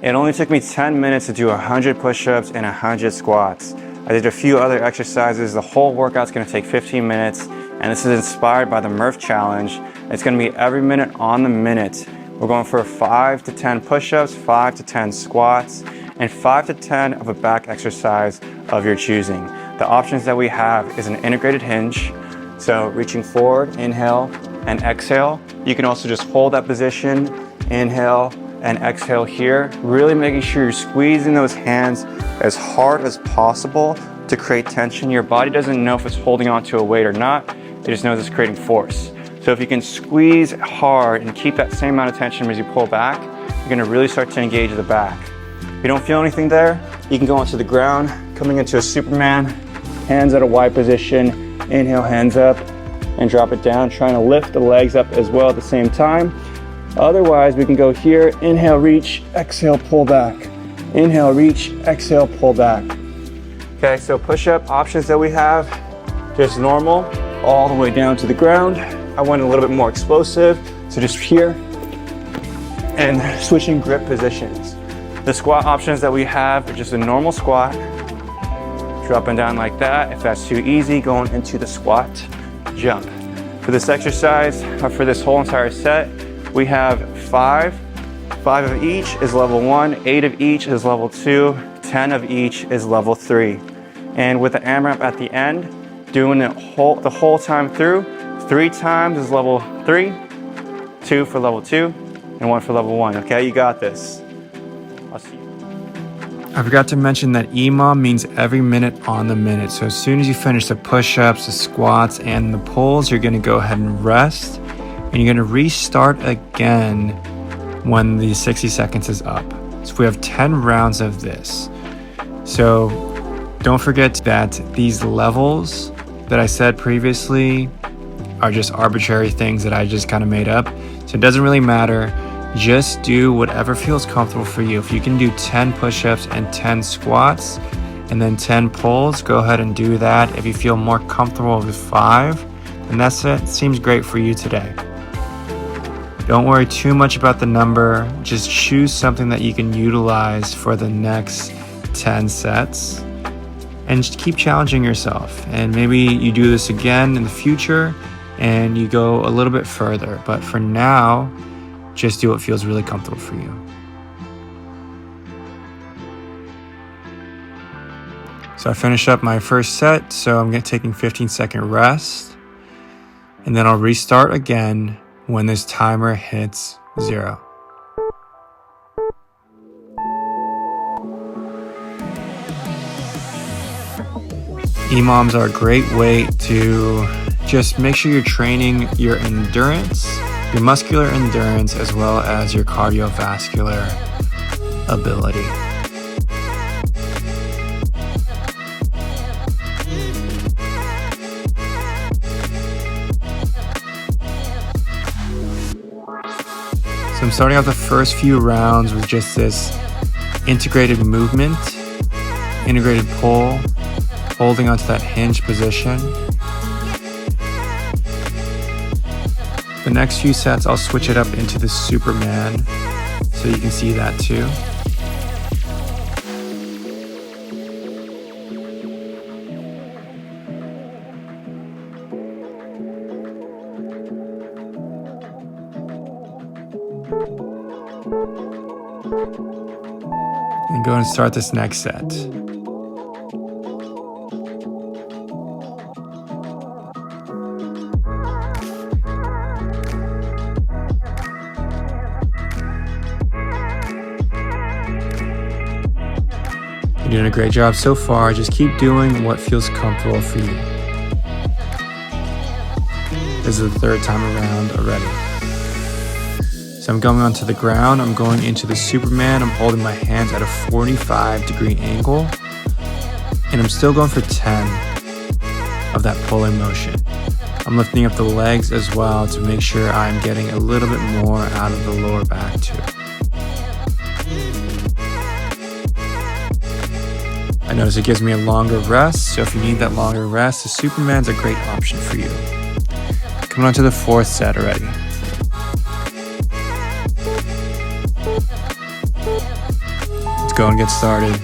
It only took me 10 minutes to do 100 push-ups and 100 squats. I did a few other exercises. The whole workout's gonna take 15 minutes, and this is inspired by the Murph Challenge. It's gonna be every minute on the minute. We're going for 5 to 10 push-ups, 5 to 10 squats, and 5 to 10 of a back exercise of your choosing. The options that we have is an integrated hinge. So reaching forward, inhale and exhale. You can also just hold that position, inhale and exhale here, really making sure you're squeezing those hands as hard as possible to create tension. Your body doesn't know if it's holding onto a weight or not, it just knows it's creating force. So if you can squeeze hard and keep that same amount of tension as you pull back, you're gonna really start to engage the back. If you don't feel anything there, you can go onto the ground, coming into a Superman, hands at a wide position, inhale, hands up, and drop it down, trying to lift the legs up as well at the same time. Otherwise, we can go here, inhale, reach, exhale, pull back. Inhale, reach, exhale, pull back. Okay, so push-up options that we have, just normal, all the way down to the ground. I went a little bit more explosive, so just here, and switching grip positions. The squat options that we have are just a normal squat, dropping down like that. If that's too easy, going into the squat jump. For this exercise, or for this whole entire set, we have 5 of each is level 1, 8 of each is level 2, 10 of each is level 3. And with the AMRAP at the end, doing it the whole time through, 3 times is level 3, 2 for level 2, and 1 for level 1. Okay, you got this. I'll see you. I forgot to mention that EMOM means every minute on the minute. So as soon as you finish the push-ups, the squats, and the pulls, you're gonna go ahead and rest, and you're gonna restart again when the 60 seconds is up. So we have 10 rounds of this. So don't forget that these levels that I said previously are just arbitrary things that I just kind of made up. So it doesn't really matter. Just do whatever feels comfortable for you. If you can do 10 push-ups and 10 squats and then 10 pulls, go ahead and do that. If you feel more comfortable with 5, then that's it. Seems great for you today. Don't worry too much about the number. Just choose something that you can utilize for the next 10 sets and just keep challenging yourself. And maybe you do this again in the future and you go a little bit further. But for now, just do what feels really comfortable for you. So I finished up my first set, so I'm taking 15-second rest, and then I'll restart again when this timer hits 0. EMOMs are a great way to just make sure you're training your endurance, your muscular endurance, as well as your cardiovascular ability. So I'm starting out the first few rounds with just this integrated movement, integrated pull, holding onto that hinge position. The next few sets, I'll switch it up into the Superman, so you can see that too. And go and start this next set. You're doing a great job so far. Just keep doing what feels comfortable for you. This is the 3rd time around already. So I'm going onto the ground. I'm going into the Superman. I'm holding my hands at a 45-degree angle. And I'm still going for 10 of that pulling motion. I'm lifting up the legs as well to make sure I'm getting a little bit more out of the lower back too. I notice it gives me a longer rest, so if you need that longer rest, the Superman's a great option for you. Coming on to the 4th set already. Let's go and get started.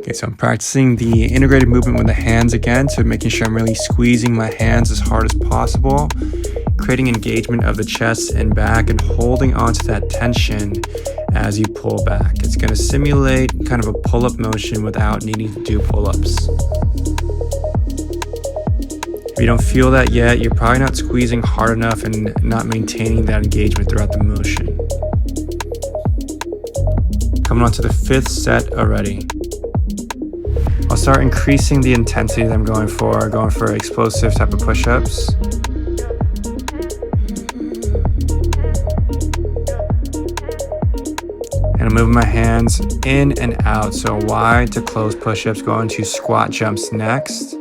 Okay, so I'm practicing the integrated movement with the hands again, so making sure I'm really squeezing my hands as hard as possible, creating engagement of the chest and back, and holding onto that tension as you pull back. It's going to simulate kind of a pull-up motion without needing to do pull-ups. If you don't feel that yet, you're probably not squeezing hard enough and not maintaining that engagement throughout the motion. Coming on to the 5th set already. I'll start increasing the intensity that I'm going for explosive type of push-ups. And I'm moving my hands in and out, so wide to close push-ups, going to squat jumps next.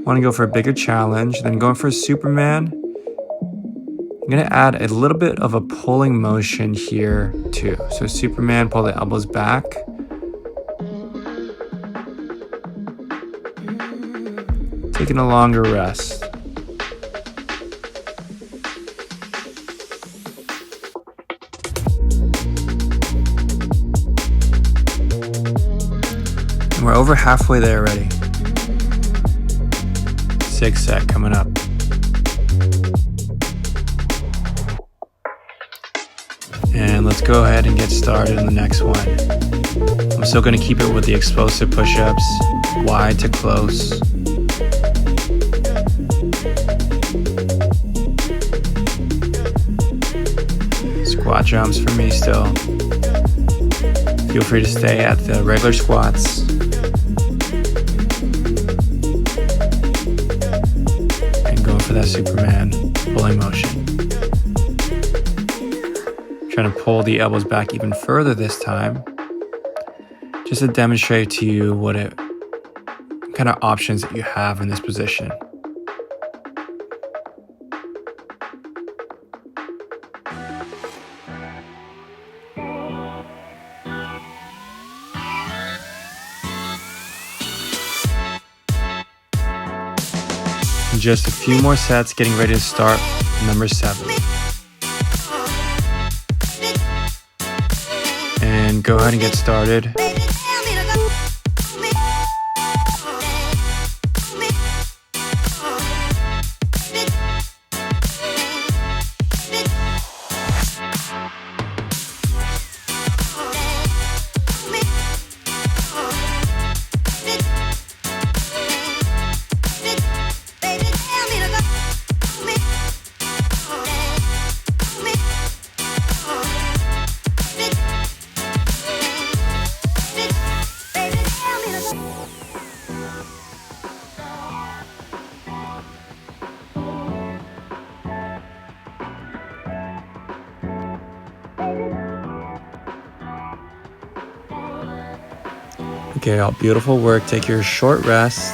Want to go for a bigger challenge, then going for a Superman. I'm going to add a little bit of a pulling motion here too. So Superman, pull the elbows back. Taking a longer rest. And we're over halfway there already. 6th set coming up. And let's go ahead and get started in the next one. I'm still going to keep it with the explosive push-ups, wide to close. Squat jumps for me still. Feel free to stay at the regular squats. And going for that Superman pulling motion. Trying to pull the elbows back even further this time, just to demonstrate to you what kind of options that you have in this position. Just a few more sets, getting ready to start number 7. And go ahead and get started. Okay, all beautiful work. Take your short rest.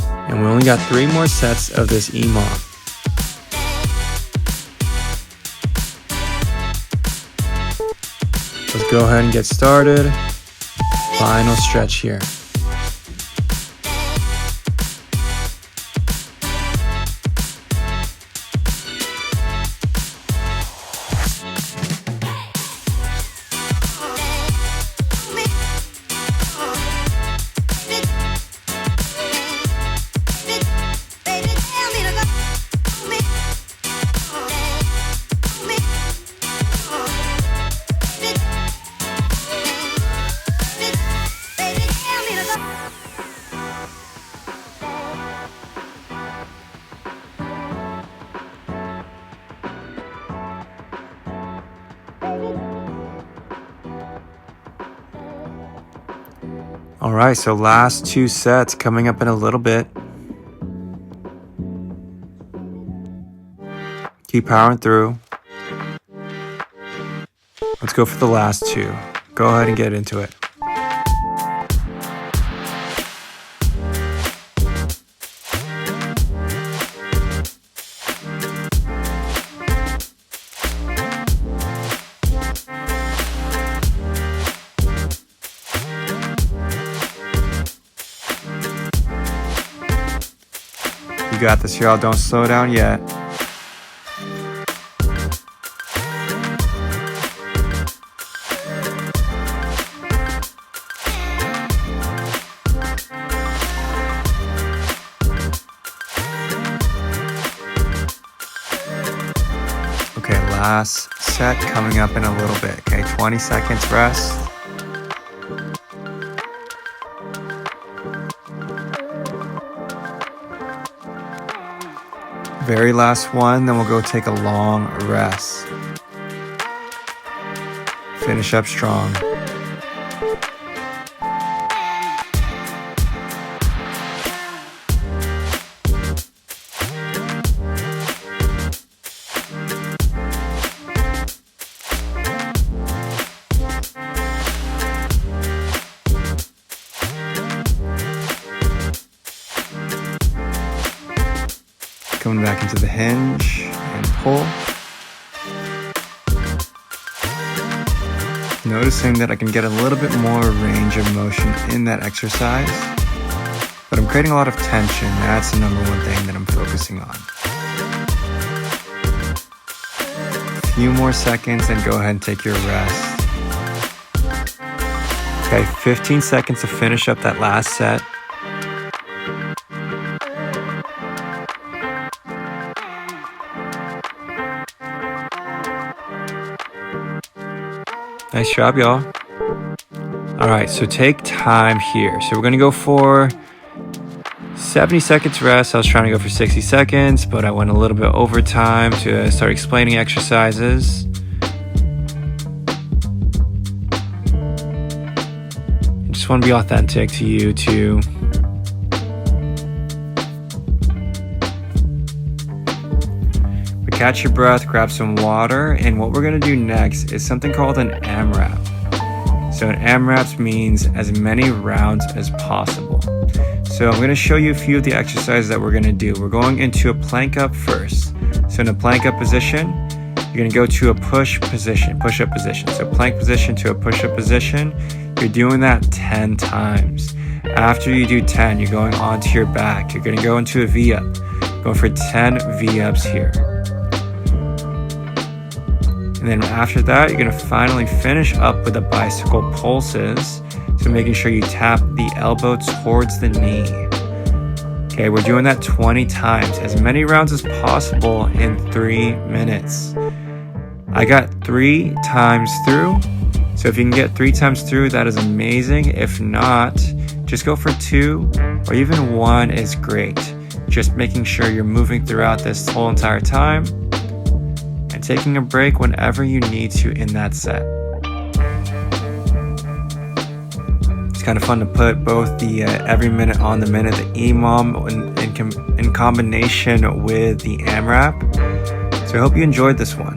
And we only got 3 more sets of this EMOM. Let's go ahead and get started. Final stretch here. All right, so last 2 sets coming up in a little bit. Keep powering through. Let's go for the last 2. Go ahead and get into it. You got this, y'all. Don't slow down yet. Okay, last set coming up in a little bit. Okay, 20 seconds rest. Very last one, then we'll go take a long rest. Finish up strong. Coming back into the hinge and pull. Noticing that I can get a little bit more range of motion in that exercise, but I'm creating a lot of tension. That's the number one thing that I'm focusing on. A few more seconds and go ahead and take your rest. Okay, 15 seconds to finish up that last set. Nice job, y'all. All right, so take time here. So we're gonna go for 70 seconds rest. I was trying to go for 60 seconds, but I went a little bit over time to start explaining exercises. I just want to be authentic to you too. Catch your breath, grab some water, and what we're gonna do next is something called an AMRAP. So an AMRAP means as many rounds as possible. So I'm gonna show you a few of the exercises that we're gonna do. We're going into a plank up first. So in a plank up position, you're gonna go to a push-up position. So plank position to a push-up position. You're doing that 10 times. After you do 10, you're going onto your back. You're gonna go into a V-up. Going for 10 V-ups here. And then after that, you're gonna finally finish up with the bicycle pulses. So making sure you tap the elbow towards the knee. Okay, we're doing that 20 times, as many rounds as possible in 3 minutes. I got 3 times through. So if you can get 3 times through, that is amazing. If not, just go for 2 or even 1 is great. Just making sure you're moving throughout this whole entire time. And taking a break whenever you need to in that set. It's kind of fun to put both the every minute on the minute, the EMOM in combination with the AMRAP. So I hope you enjoyed this one.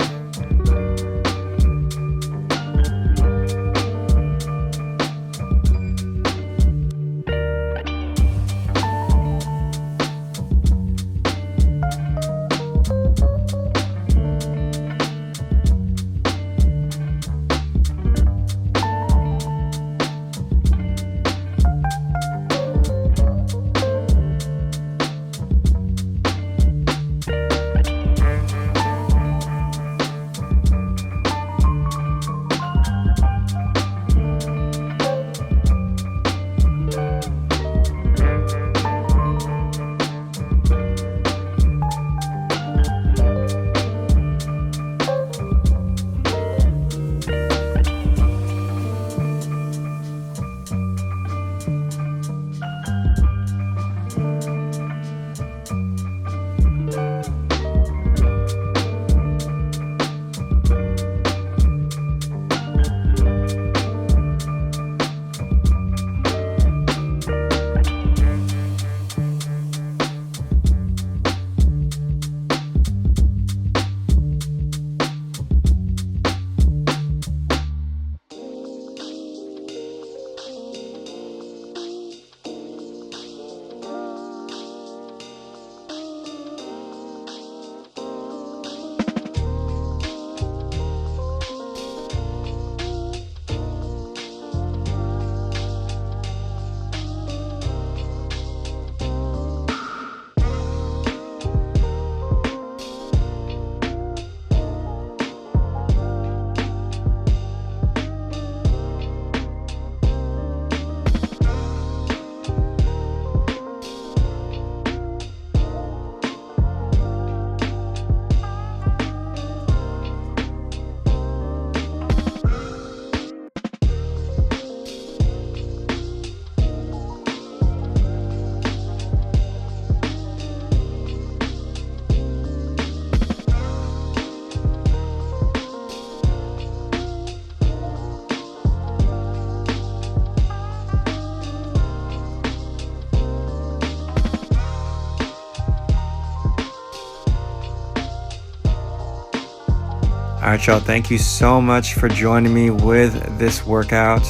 right, y'all, thank you so much for joining me with this workout.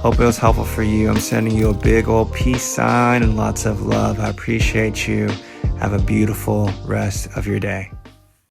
Hope it was helpful for you. I'm sending you a big old peace sign and lots of love. I appreciate you. Have a beautiful rest of your day.